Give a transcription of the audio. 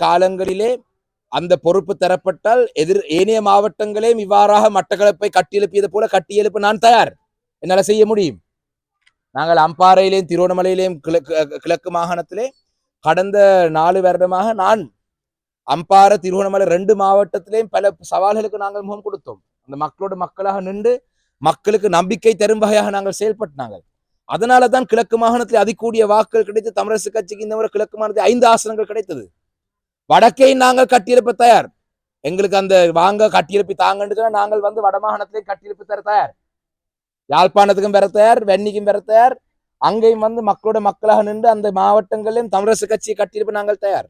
காலங்களிலே அந்த பொறுப்பு தரப்பட்டால் ஏனைய மாவட்டங்களையும் இவ்வாறாக மட்டக்களப்பை கட்டியெழுப்பியது போல கட்டியெழுப்ப நான் தயார், என்னால் செய்ய முடியும். நாங்கள் அம்பாறையிலேயும் திருவண்ணாமலையிலேயும் கிழக்கு மாகாணத்திலே கடந்த 4 வருடமாக நான் அம்பாறை திருவண்ணாமலை 2 மாவட்டத்திலேயும் பல சவால்களுக்கு நாங்கள் முகம் கொடுத்தோம். அந்த மக்களோட மக்களாக நின்று மக்களுக்கு நம்பிக்கை தரும் வகையாக நாங்கள் செயல்பட்டாங்க. அதனால தான் கிழக்கு மாகாணத்தில் அதிகூடிய வாக்குகள் கிடைத்து தமிழரசு கட்சிக்கு இந்த முறை கிழக்கு மாகாணத்தில் 5 ஆசனங்கள் கிடைத்தது. வடக்கை நாங்கள் கட்டியெழுப்ப தயார், எங்களுக்கு அந்த வாங்க கட்டியெழுப்பி தாங்கன்னு நாங்கள் வந்து வடமாகாணத்திலே கட்டியெழுப்பி தர தயார், யாழ்ப்பாணத்துக்கும் பெற தயார், வெண்ணிக்கும் பெற தயார், அங்கேயும் வந்து மக்களோட மக்களாக நின்று அந்த மாவட்டங்களிலும் தமிழரசு கட்சியை கட்டியெழுப்ப நாங்கள் தயார்.